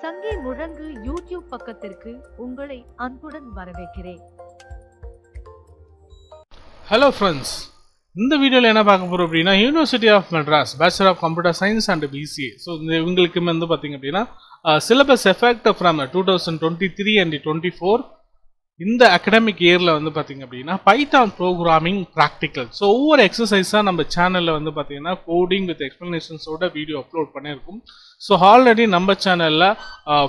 சங்கே முழங்கு யூடியூப் பக்கத்திற்கு உங்களை அன்புடன் வரவேற்கிறேன். ஹலோ ஃப்ரெண்ட்ஸ், இந்த வீடியோவில் என்ன பார்க்க போகிறோம் அப்படின்னா university of Madras bachelor of computer science and b.sc. So இவங்களுக்கு வந்து பார்த்தீங்க அப்படின்னா சிலபஸ் எஃபெக்ட் ஃப்ரம் 2023 and 24 இந்த அகடமிக் இயரில் வந்து பார்த்தீங்க அப்படின்னா பைத்தான் ப்ரோக்ராமிங் ப்ராக்டிக்கல். ஸோ ஒவ்வொரு எக்ஸசைஸாக நம்ம சேனலில் வந்து பார்த்தீங்கன்னா கோடிங் வித் எக்ஸ்ப்ளனேஷன்ஸோட வீடியோ அப்லோட் பண்ணியிருக்கும். ஸோ ஆல்ரெடி நம்ம சேனலில்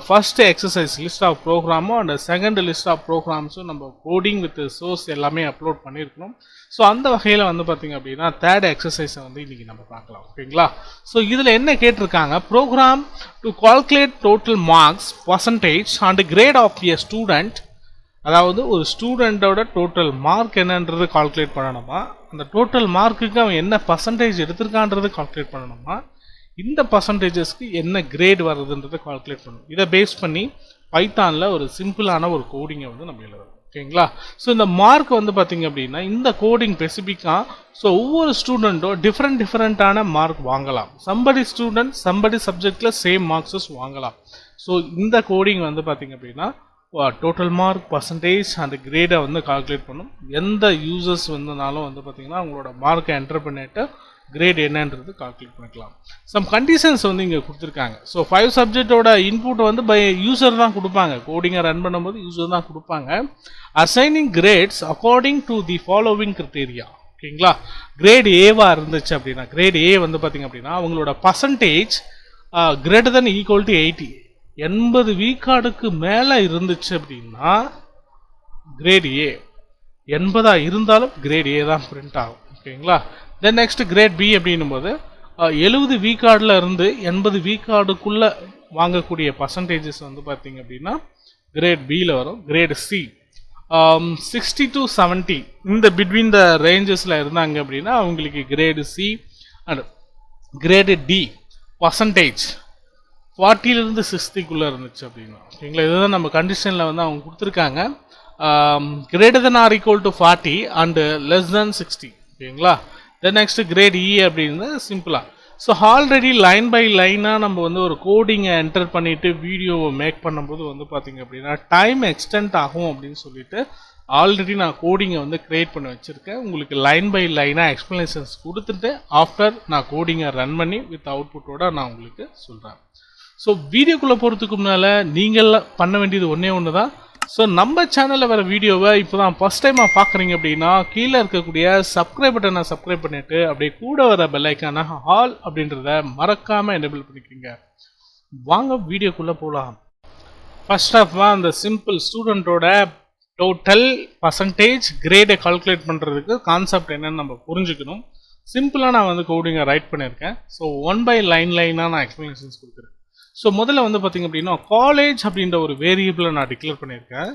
ஃபர்ஸ்ட் எக்ஸசைஸ் லிஸ்ட் ஆஃப் ப்ரோக்ராமும் அண்ட் செகண்ட் லிஸ்ட் ஆஃப் ப்ரோக்ராம்ஸும் நம்ம கோடிங் வித் சோர்ஸ் எல்லாமே அப்லோட் பண்ணியிருக்கணும். ஸோ அந்த வகையில் வந்து பார்த்தீங்க அப்படின்னா தேர்ட் எக்ஸசைஸை வந்து இன்றைக்கி நம்ம பார்க்கலாம். ஓகேங்களா? ஸோ இதில் என்ன கேட்டிருக்காங்க, program to calculate total marks percentage and grade of a student. அதாவது ஒரு ஸ்டூடெண்ட்டோட டோட்டல் மார்க் என்னன்றது கால்குலேட் பண்ணணுமா, அந்த டோட்டல் மார்க்குக்கு அவன் என்ன பர்சன்டேஜ் எடுத்திருக்கான்றது கால்குலேட் பண்ணணுமா, இந்த பர்சன்டேஜஸ்க்கு என்ன கிரேட் வருதுன்றதை கால்குலேட் பண்ணணும். இதை பேஸ் பண்ணி பைத்தானில் ஒரு சிம்பிளான ஒரு கோடிங்கை வந்து நம்ம எழுதணும். ஓகேங்களா? ஸோ இந்த மார்க் வந்து பார்த்தீங்க அப்படின்னா இந்த கோடிங் ஸ்பெசிஃபிக்காக ஸோ ஒவ்வொரு ஸ்டூடெண்ட்டும் டிஃப்ரெண்ட்டான மார்க் வாங்கலாம். சம்படி ஸ்டூடெண்ட் சம்படி சப்ஜெக்டில் சேம் மார்க்ஸஸ் வாங்கலாம். ஸோ இந்த கோடிங் வந்து பார்த்தீங்க அப்படின்னா டோட்டல் மார்க் பர்சன்டேஜ் அந்த கிரேடை வந்து கால்குலேட் பண்ணும். எந்த யூசர்ஸ் வந்தனாலும் வந்து பார்த்தீங்கன்னா அவங்களோட மார்க்கை என்டர் பண்ணிட்டு கிரேட் என்னன்றது கால்குலேட் பண்ணிக்கலாம். சம் கண்டிஷன்ஸ் வந்து இங்கே கொடுத்துருக்காங்க. ஸோ 5 சப்ஜெக்டோட இன்புட் வந்து பை யூசர் தான் கொடுப்பாங்க. கோடிங்கை ரன் பண்ணும்போது யூசர் தான் கொடுப்பாங்க. Assigning grades according to the following criteria. ஓகேங்களா? கிரேட் ஏவா இருந்துச்சு அப்படின்னா, கிரேட் ஏ வந்து பார்த்தீங்க அப்படின்னா அவங்களோட percentage greater than equal to 80, 80 விழுக்காடுக்கு மேலே இருந்துச்சு அப்படின்னா கிரேட் ஏ. 80 இருந்தாலும் கிரேட் ஏ தான் பிரிண்ட் ஆகும். ஓகேங்களா? தென் நெக்ஸ்ட் கிரேட் பி அப்படின்னும் போது 70 விழுக்காடில் இருந்து 80 விழுக்காடுக்குள்ளே வாங்கக்கூடிய பர்சன்டேஜஸ் வந்து பார்த்தீங்க அப்படின்னா கிரேட் பியில் வரும். கிரேட் சி 60 to 70 இந்த பிட்வீன் த ரேஞ்சஸில் இருந்தாங்க அப்படின்னா அவங்களுக்கு grade C. And grade D percentage 40லேருந்து 60க்குள்ளே இருந்துச்சு அப்படின்னா. ஓகேங்களா? இதுதான் நம்ம கண்டிஷனில் வந்து அவங்க கொடுத்துருக்காங்க. Greater than or equal to 40 and less than 60. ஓகேங்களா? தென் நெக்ஸ்ட் கிரேட் இ அப்படின்னு சிம்பிளாக. ஸோ ஆல்ரெடி லைன் பை லைனாக நம்ம வந்து ஒரு கோடிங்கை என்டர் பண்ணிவிட்டு வீடியோவை மேக் பண்ணும்போது வந்து பார்த்திங்க அப்படின்னா டைம் எக்ஸ்டெண்ட் ஆகும் அப்படின்னு சொல்லிட்டு ஆல்ரெடி நான் கோடிங்கை வந்து க்ரியேட் பண்ணி வச்சுருக்கேன். உங்களுக்கு லைன் பை லைனாக எக்ஸ்ப்ளனேஷன்ஸ் கொடுத்துட்டு ஆஃப்டர் நான் கோடிங்கை ரன் பண்ணி வித் அவுட்புட்டோட நான் உங்களுக்கு சொல்கிறேன். ஸோ வீடியோக்குள்ளே போகிறதுக்கு முன்னால் நீங்கள் பண்ண வேண்டியது ஒன்று தான். ஸோ நம்ம சேனலில் வர வீடியோவை இப்போ தான் ஃபஸ்ட் டைமாக பார்க்குறீங்க அப்படின்னா கீழே இருக்கக்கூடிய சப்ஸ்கிரைப் பட்டனை சப்ஸ்கிரைப் பண்ணிவிட்டு அப்படியே கூட வர பெல்லைக்கான ஆல் அப்படின்றத மறக்காமல் எனேபிள் பண்ணிக்கிறீங்க. வாங்க வீடியோக்குள்ளே போகலாம். ஃபர்ஸ்ட் ஆஃப் அந்த சிம்பிள் ஸ்டூடெண்ட்டோட டோட்டல் பர்சன்டேஜ் கிரேடை கால்குலேட் பண்ணுறதுக்கு கான்செப்ட் என்னன்னு நம்ம புரிஞ்சுக்கணும். சிம்பிளாக நான் வந்து கோடிங்கை ரைட் பண்ணியிருக்கேன். ஸோ 1 by லைனாக நான் எக்ஸ்ப்ளனேஷன்ஸ் கொடுக்குறேன். ஸோ முதல்ல வந்து பார்த்திங்க அப்படின்னா காலேஜ் அப்படின்ற ஒரு வேரியபிளை நான் டிக்ளேர் பண்ணியிருக்கேன்.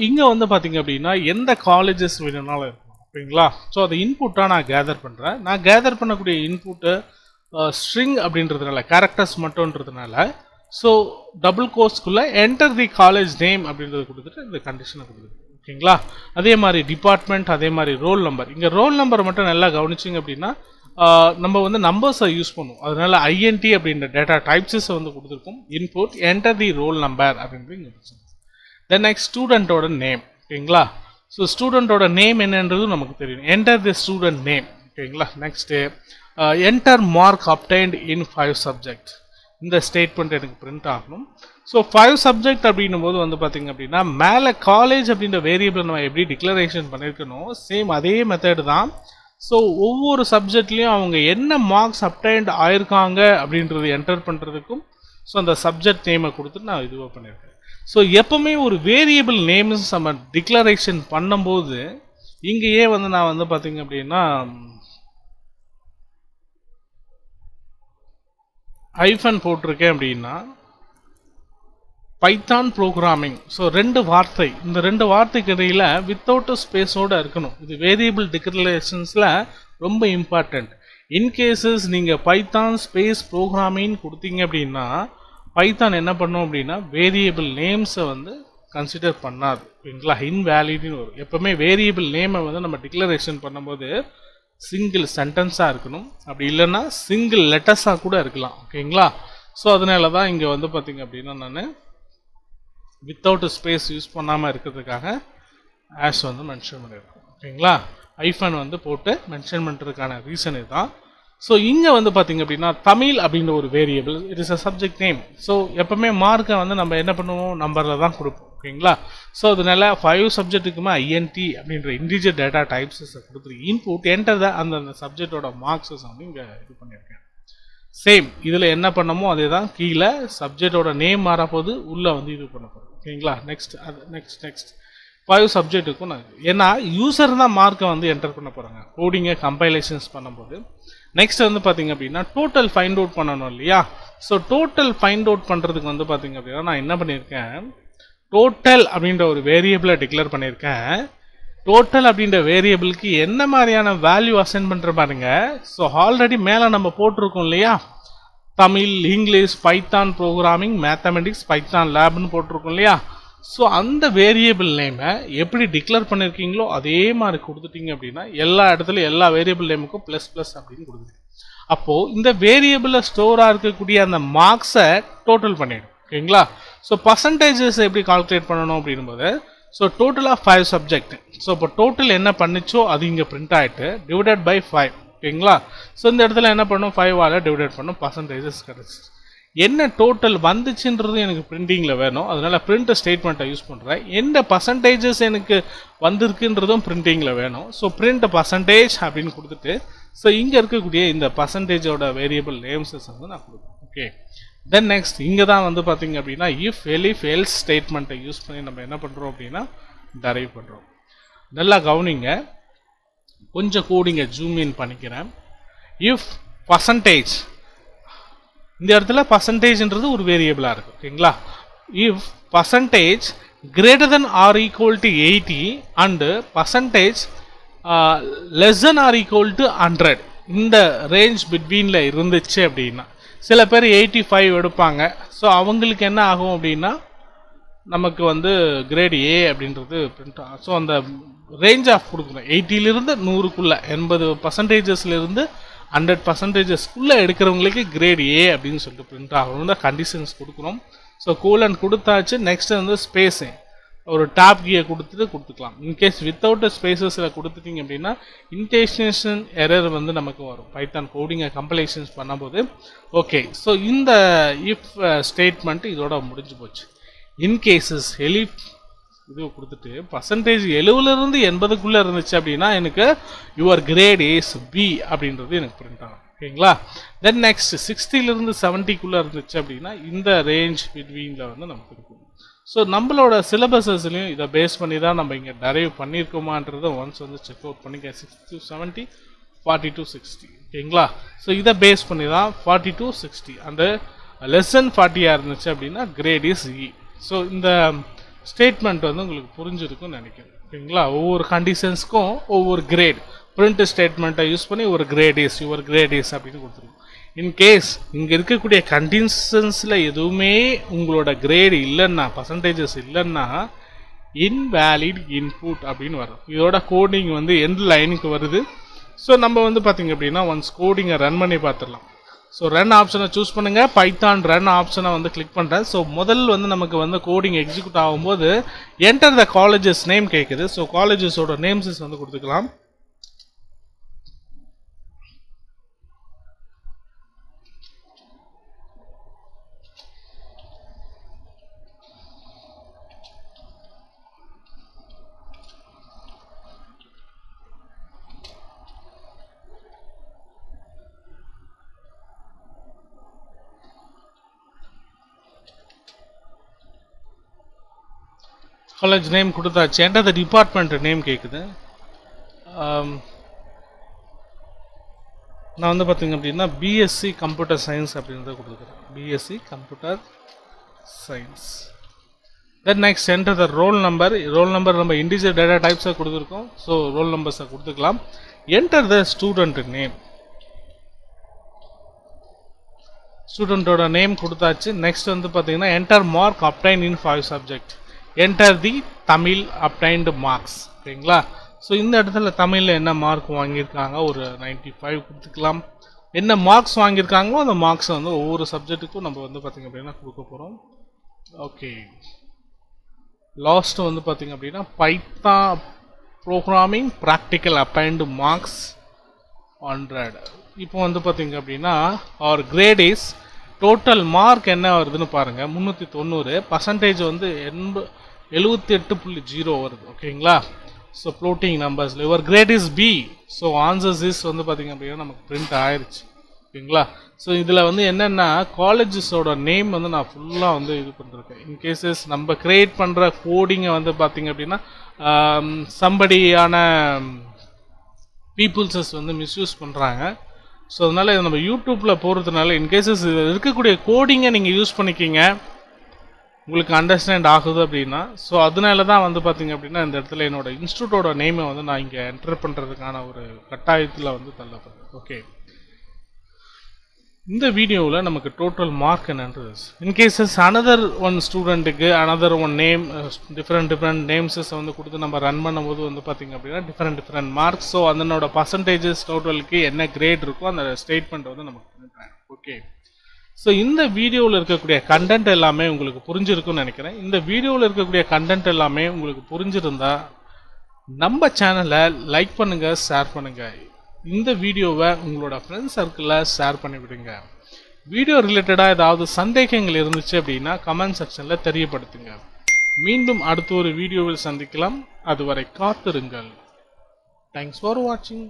இங்கே வந்து பார்த்திங்க அப்படின்னா எந்த காலேஜஸ் வேணும்னாலும் இருக்கும். ஓகேங்களா? ஸோ அதை இன்புட்டாக நான் கேதர் பண்ணுறேன். நான் கேதர் பண்ணக்கூடிய இன்புட்டு ஸ்ட்ரிங் அப்படின்றதுனால கேரக்டர்ஸ் மட்டும்ன்றதுனால ஸோ டபுள் கோர்ஸ்க்குள்ளே என்டர் தி காலேஜ் நேம் அப்படின்றத கொடுத்துட்டு இந்த கண்டிஷனை கொடுத்துருக்கு. ஓகேங்களா? அதே மாதிரி டிபார்ட்மெண்ட், அதே மாதிரி ரோல் நம்பர். இங்கே ரோல் நம்பர் மட்டும் நல்லா கவனிச்சிங்க அப்படின்னா நம்ம வந்து நம்பர்ஸை யூஸ் பண்ணுவோம். அதனால ஐஎன்டி அப்படின்ற டேட்டா டைப்ஸை வந்து கொடுத்துருக்கோம். Input enter the roll number அப்படின்றது இங்கே கொடுத்துருக்கோம். தென் நெக்ஸ்ட் ஸ்டூடெண்ட்டோட நேம். ஓகேங்களா? ஸோ ஸ்டூடெண்ட்டோட நேம் என்னன்றதும் நமக்கு தெரியும். Enter the student name. ஓகேங்களா? Next enter mark obtained in 5 subject. இந்த ஸ்டேட்மெண்ட் எனக்கு பிரிண்ட் ஆகணும். ஸோ 5 சப்ஜெக்ட் அப்படின்னும் போது வந்து பார்த்திங்க அப்படின்னா மேலே காலேஜ் அப்படின்ற வேரியபிள் நம்ம எப்படி டிக்ளரேஷன் பண்ணியிருக்கணும் சேம் அதே மெத்தட் தான். ஸோ ஒவ்வொரு சப்ஜெக்ட்லேயும் அவங்க என்ன மார்க்ஸ் அப்டைன்ட் ஆயிருக்காங்க அப்படின்றது என்டர் பண்ணுறதுக்கும் ஸோ அந்த சப்ஜெக்ட் நேமை கொடுத்துட்டு நான் இதுவாக பண்ணியிருக்கேன். ஸோ எப்போவுமே ஒரு வேரியபிள் நேம்ஸ் நம்ம டிக்ளரேஷன் பண்ணும்போது இங்கேயே வந்து நான் வந்து பார்த்திங்க அப்படின்னா ஐஃபன் போட்டிருக்கேன் அப்படின்னா பைத்தான் ப்ரோக்ராமிங். ஸோ 2 வார்த்தை, இந்த 2 வார்த்தைக்கு இடையில் வித்தவுட் ஸ்பேஸோடு இருக்கணும். இது வேரியபிள் டிக்ளரேஷன்ஸில் ரொம்ப இம்பார்ட்டண்ட். இன்கேசஸ் நீங்கள் பைத்தான் ஸ்பேஸ் ப்ரோக்ராமிங் கொடுத்தீங்க அப்படின்னா பைத்தான் என்ன பண்ணும் அப்படின்னா வேரியபிள் நேம்ஸை வந்து கன்சிடர் பண்ணாது. ஓகேங்களா? இன்வேலிட்னு வரும். எப்போவுமே வேரியபிள் நேமை வந்து நம்ம டிக்ளரேஷன் பண்ணும்போது சிங்கிள் சென்டென்ஸாக இருக்கணும். அப்படி இல்லைன்னா சிங்கிள் லெட்டர்ஸாக கூட இருக்கலாம். ஓகேங்களா? ஸோ அதனால தான் இங்கே வந்து பார்த்தீங்க அப்படின்னா நான் வித்தவுட் ஸ்பேஸ் யூஸ் பண்ணாமல் இருக்கிறதுக்காக ஆஷ் வந்து மென்ஷன் பண்ணியிருக்கோம். ஓகேங்களா, ஐஃபன் வந்து போட்டு மென்ஷன் பண்ணுறதுக்கான ரீசன் இதுதான். ஸோ இங்கே வந்து பார்த்தீங்க அப்படின்னா தமிழ் அப்படின்ற ஒரு variable, it is a subject name. So எப்பவுமே மார்க்கை வந்து நம்ம என்ன பண்ணுவோம், நம்பரில் தான் கொடுப்போம். ஓகேங்களா, ஸோ அதனால 5 சப்ஜெக்ட்டுக்குமே INT அப்படின்ற இன்டிஜர் டேட்டா டைப்ஸை கொடுத்துரு இன்புட் என்டர் தான் அந்த சப்ஜெக்டோட மார்க்ஸஸ் வந்து இங்கே இது பண்ணியிருக்கேன். சேம் இதில் என்ன பண்ணமோ அதே தான், கீழே சப்ஜெக்டோட நேம் மாறப்போது உள்ளே வந்து இது பண்ண போகிறோம். ஓகேங்களா, நெக்ஸ்ட் அது நெக்ஸ்ட் 5 சப்ஜெக்ட்டுக்கும் நான் ஏன்னா யூசர் தான் மார்க்கை வந்து என்டர் பண்ண போகிறாங்க கோடிங்கை கம்பைலேஷன்ஸ் பண்ணும்போது. நெக்ஸ்ட் வந்து பார்த்தீங்க அப்படின்னா டோட்டல் ஃபைண்ட் அவுட் பண்ணணும் இல்லையா. ஸோ டோட்டல் ஃபைண்ட் அவுட் பண்ணுறதுக்கு வந்து பார்த்தீங்க அப்படின்னா நான் என்ன பண்ணியிருக்கேன், டோட்டல் அப்படின்ற ஒரு வேரியபிளை டிக்ளேர் பண்ணியிருக்கேன். டோட்டல் அப்படின்ற வேரியபிளுக்கு என்ன மாதிரியான வேல்யூ அசைன் பண்ணுற பாருங்க. ஸோ ஆல்ரெடி மேலே நம்ம போட்டிருக்கோம் இல்லையா, Tamil, English, Python programming, mathematics, Python லேப்னு போட்டிருக்கோம் இல்லையா. ஸோ அந்த வேரியபிள் நேமை எப்படி டிக்ளேர் பண்ணியிருக்கீங்களோ அதே மாதிரி கொடுத்துட்டீங்க அப்படின்னா எல்லா இடத்துலையும் எல்லா வேரியபிள் நேமுக்கும் ப்ளஸ் ப்ளஸ் அப்படின்னு கொடுத்துருங்க. அப்போது இந்த வேரியபிளில் ஸ்டோராக இருக்கக்கூடிய அந்த மார்க்ஸை டோட்டல் பண்ணிடும். ஓகேங்களா, ஸோ பர்சன்டேஜஸ் எப்படி கால்குலேட் பண்ணணும் அப்படின்போது, so total of 5 subject. So இப்போ டோட்டல் என்ன பண்ணிச்சோ அது இங்கே பிரிண்ட் ஆகிட்டு டிவைடட் பை 5. ஓகேங்களா, ஸோ இந்த இடத்துல என்ன பண்ணும், 5ஆல் டிவைடட் பண்ணும், பர்சன்டேஜஸ் கிடச்சி. என்ன டோட்டல் வந்துச்சுன்றது எனக்கு பிரிண்டிங்கில் வேணும், அதனால பிரிண்ட் ஸ்டேட்மெண்ட்டை யூஸ் பண்ணுறேன். என்ன பர்சன்டேஜஸ் எனக்கு வந்திருக்குன்றதும் பிரிண்டிங்கில் வேணும். ஸோ பிரிண்ட் பர்சன்டேஜ் அப்படின்னு கொடுத்துட்டு, ஸோ இங்கே இருக்கக்கூடிய இந்த பர்சன்டேஜோட வேரியபிள் நேம்ஸஸ் வந்து நான் கொடுப்பேன். ஓகே, தென் நெக்ஸ்ட் இங்கே தான் வந்து பார்த்தீங்க அப்படின்னா இஃப் எலிஃப் எல்ஸ் ஸ்டேட்மெண்ட்டை யூஸ் பண்ணி நம்ம என்ன பண்ணுறோம் அப்படின்னா டரைவ் பண்ணுறோம். நல்லா கவனிங்க, கொஞ்சம் கோடிங்க ஜூம் இன் பண்ணிக்கிறேன். இஃப் பர்சன்டேஜ், இந்த இடத்துல பர்சன்டேஜ்ன்றது ஒரு வேரியபிளாக இருக்குது. ஓகேங்களா, if percentage greater than or equal to 80 and percentage less than or equal to 100 இந்த ரேஞ்ச் பிட்வீனில் இருந்துச்சு அப்படின்னா, சில பேர் 85 எடுப்பாங்க. ஸோ அவங்களுக்கு என்ன ஆகும் அப்படின்னா நமக்கு வந்து கிரேட் ஏ அப்படின்றது பிரிண்ட் ஆகும். ஸோ அந்த ரேஞ்ச் ஆஃப் கொடுக்குறோம் 80லிருந்து 100க்குள்ளே, 80%லேருந்து 100%க்குள்ளே எடுக்கிறவங்களுக்கு கிரேட் ஏ அப்படின்னு சொல்லிட்டு பிரிண்ட் ஆகணும் தான் கண்டிஷன்ஸ் கொடுக்குறோம். ஸோ கோலன் கொடுத்தாச்சு. நெக்ஸ்ட் வந்து ஸ்பேஸு ஒரு டாப் கீயை கொடுத்துக்கலாம். இன்கேஸ் வித்தவுட் ஸ்பேசஸில் கொடுத்துட்டிங்க அப்படின்னா இன்டென்ஷன் எரர் வந்து நமக்கு வரும் பைத்தான் கோடிங்கை கம்பைலேஷன்ஸ் பண்ணும்போது. ஓகே, ஸோ இந்த இஃப் ஸ்டேட்மெண்ட் இதோட முடிஞ்சு போச்சு. இன்கேசஸ் எலிஃப் இது கொடுத்துட்டு பர்சன்டேஜ் 70லிருந்து 80க்குள்ளே இருந்துச்சு அப்படின்னா எனக்கு யுவர் கிரேட் இஸ் பி அப்படின்றது எனக்கு பிரிண்ட் ஆகும். ஓகேங்களா, தென் நெக்ஸ்ட் 60லிருந்து 70க்குள்ளே இருந்துச்சு அப்படின்னா இந்த ரேஞ்ச் பிட்வீனில் வந்து நமக்கு இருக்கும். ஸோ நம்மளோட சிலபஸஸ்லையும் இதை பேஸ் பண்ணி தான் நம்ம இங்கே டரைவ் பண்ணியிருக்கோமான்றதை ஒன்ஸ் வந்து செக் அவுட் பண்ணிக்க. 60 to 70, 40 to 60. ஓகேங்களா, ஸோ இதை பேஸ் பண்ணி தான் 40 to 60 அந்த லெஸ் தென் 40 இருந்துச்சு அப்படின்னா கிரேட் இஸ் இ. ஸோ இந்த ஸ்டேட்மெண்ட் வந்து உங்களுக்கு புரிஞ்சிருக்கும்னு நினைக்கிறேன். ஓகேங்களா, ஒவ்வொரு கண்டிஷன்ஸ்க்கும் ஒவ்வொரு கிரேட் பிரிண்ட் ஸ்டேட்மெண்ட்டை யூஸ் பண்ணி ஒரு grade is your grade is அப்படின்னு கொடுத்துருக்கோம். இன்கேஸ் இங்கே இருக்கக்கூடிய கண்டிஷன்ஸில் எதுவுமே உங்களோட கிரேட் இல்லைன்னா, பர்சன்டேஜஸ் இல்லைன்னா இன்வேலிட் இன்புட் அப்படின்னு வரும். இதோட கோடிங் வந்து எந்த லைனுக்கு வருது. ஸோ நம்ம வந்து பார்த்திங்க அப்படின்னா ஒன்ஸ் கோடிங்கை ரன் பண்ணி பார்த்துடலாம். ஸோ ரன் ஆப்ஷனை சூஸ் பண்ணுங்கள், பைத்தான் ரன் ஆப்ஷனை வந்து கிளிக் பண்ணுறேன். ஸோ முதல் வந்து நமக்கு வந்து கோடிங் எக்ஸிக்யூட் ஆகும்போது என்டர் த காலேஜஸ் நேம் கேட்குது. ஸோ காலேஜஸோட நேம்ஸஸ் வந்து கொடுத்துக்கலாம். காலேஜ் நேம் கொடுத்தாச்சு. என்டர் த டிபார்ட்மெண்ட் நேம் கேட்குது. நான் வந்து பார்த்திங்க அப்படின்னா b.sc கம்ப்யூட்டர் சயின்ஸ் அப்படின்றத கொடுத்துக்கிறேன். b.sc computer science. Then next enter the roll number. Roll number நம்ம இண்டிஜர் டேட்டா டைப்ஸை கொடுத்துருக்கோம். ஸோ ரோல் நம்பர்ஸை கொடுத்துக்கலாம். Enter the student name. ஸ்டூடெண்ட்டோட நேம் கொடுத்தாச்சு. நெக்ஸ்ட் வந்து பார்த்தீங்கன்னா enter mark obtain in 5 subject. Enter the Tamil obtained marks. ஓகேங்களா, ஸோ இந்த இடத்துல தமிழில் என்ன மார்க் வாங்கியிருக்காங்க, ஒரு 95 கொடுத்துக்கலாம். என்ன மார்க்ஸ் வாங்கியிருக்காங்களோ அந்த மார்க்ஸை வந்து ஒவ்வொரு சப்ஜெக்ட்டுக்கும் நம்ம வந்து பார்த்திங்க அப்படின்னா கொடுக்க போகிறோம். ஓகே, லாஸ்ட்டு வந்து பார்த்திங்க அப்படின்னா Python programming practical obtained marks 100. இப்போ வந்து பார்த்திங்க அப்படின்னா அவர் கிரேட் இஸ் டோட்டல் மார்க் என்ன வருதுன்னு பாருங்கள், 390. பர்சன்டேஜ் வந்து 78.0 வருது. ஓகேங்களா? ஸோ ஃப்ளோட்டிங் நம்பர்ஸில் your grade is B. So answers is வந்து பார்த்திங்க அப்படின்னா நமக்கு பிரிண்ட் ஆயிடுச்சு. ஓகேங்களா? ஸோ இதில் வந்து என்னென்னா காலேஜஸோட நேம் வந்து நான் ஃபுல்லாக வந்து இது பண்ணிருக்கேன். இன்கேசஸ் நம்ம க்ரியேட் பண்ணுற கோடிங்கை வந்து பார்த்திங்க அப்படின்னா சம்படியான பீப்புள்ஸஸ் வந்து மிஸ்யூஸ் பண்ணுறாங்க. ஸோ அதனால் இதை நம்ம யூடியூப்பில் போகிறதுனால இன்கேசஸ் இதில் இருக்கக்கூடிய கோடிங்கை நீங்கள் யூஸ் பண்ணிக்கிங்க, உங்களுக்கு அண்டர்ஸ்டாண்ட் ஆகுது அப்படின்னா. ஸோ அதனால தான் வந்து பார்த்திங்க அப்படின்னா இந்த இடத்துல என்னோட இன்ஸ்டியூட்டோட நேமை வந்து நான் இங்கே என்டர் பண்ணுறதுக்கான ஒரு கட்டாயத்தில் வந்து தள்ளப்படுறேன். ஓகே, இந்த வீடியோவில் நமக்கு டோட்டல் மார்க் என்னன்றது இன்கேசஸ் அனதர் ஒன் ஸ்டூடெண்ட்டுக்கு அனதர் ஒன் நேம் டிஃப்ரெண்ட் நேம்ஸஸ் வந்து கொடுத்து நம்ம ரன் பண்ணும்போது வந்து பார்த்திங்க அப்படின்னா டிஃப்ரெண்ட் மார்க்ஸ். ஸோ அதனோட பர்சன்டேஜஸ் டோட்டலுக்கு என்ன கிரேட் இருக்கோ அந்த ஸ்டேட்மெண்ட் வந்து நமக்கு பண்ணுறேன். ஓகே, ஸோ இந்த வீடியோவில் இருக்கக்கூடிய கண்டென்ட் எல்லாமே உங்களுக்கு புரிஞ்சிருக்குன்னு நினைக்கிறேன். இந்த வீடியோவில் இருக்கக்கூடிய கண்டென்ட் எல்லாமே உங்களுக்கு புரிஞ்சிருந்தா நம்ம சேனலை லைக் பண்ணுங்கள், ஷேர் பண்ணுங்கள். இந்த வீடியோவை உங்களோட ஃப்ரெண்ட்ஸ் சர்க்கிளில் ஷேர் பண்ணிவிடுங்க. வீடியோ ரிலேட்டடாக ஏதாவது சந்தேகங்கள் இருந்துச்சு அப்படின்னா கமெண்ட் செக்ஷனில் தெரியப்படுத்துங்க. மீண்டும் அடுத்த ஒரு வீடியோவில் சந்திக்கலாம். அதுவரை காத்திருங்கள். தேங்க்ஸ் ஃபார் வாட்சிங்.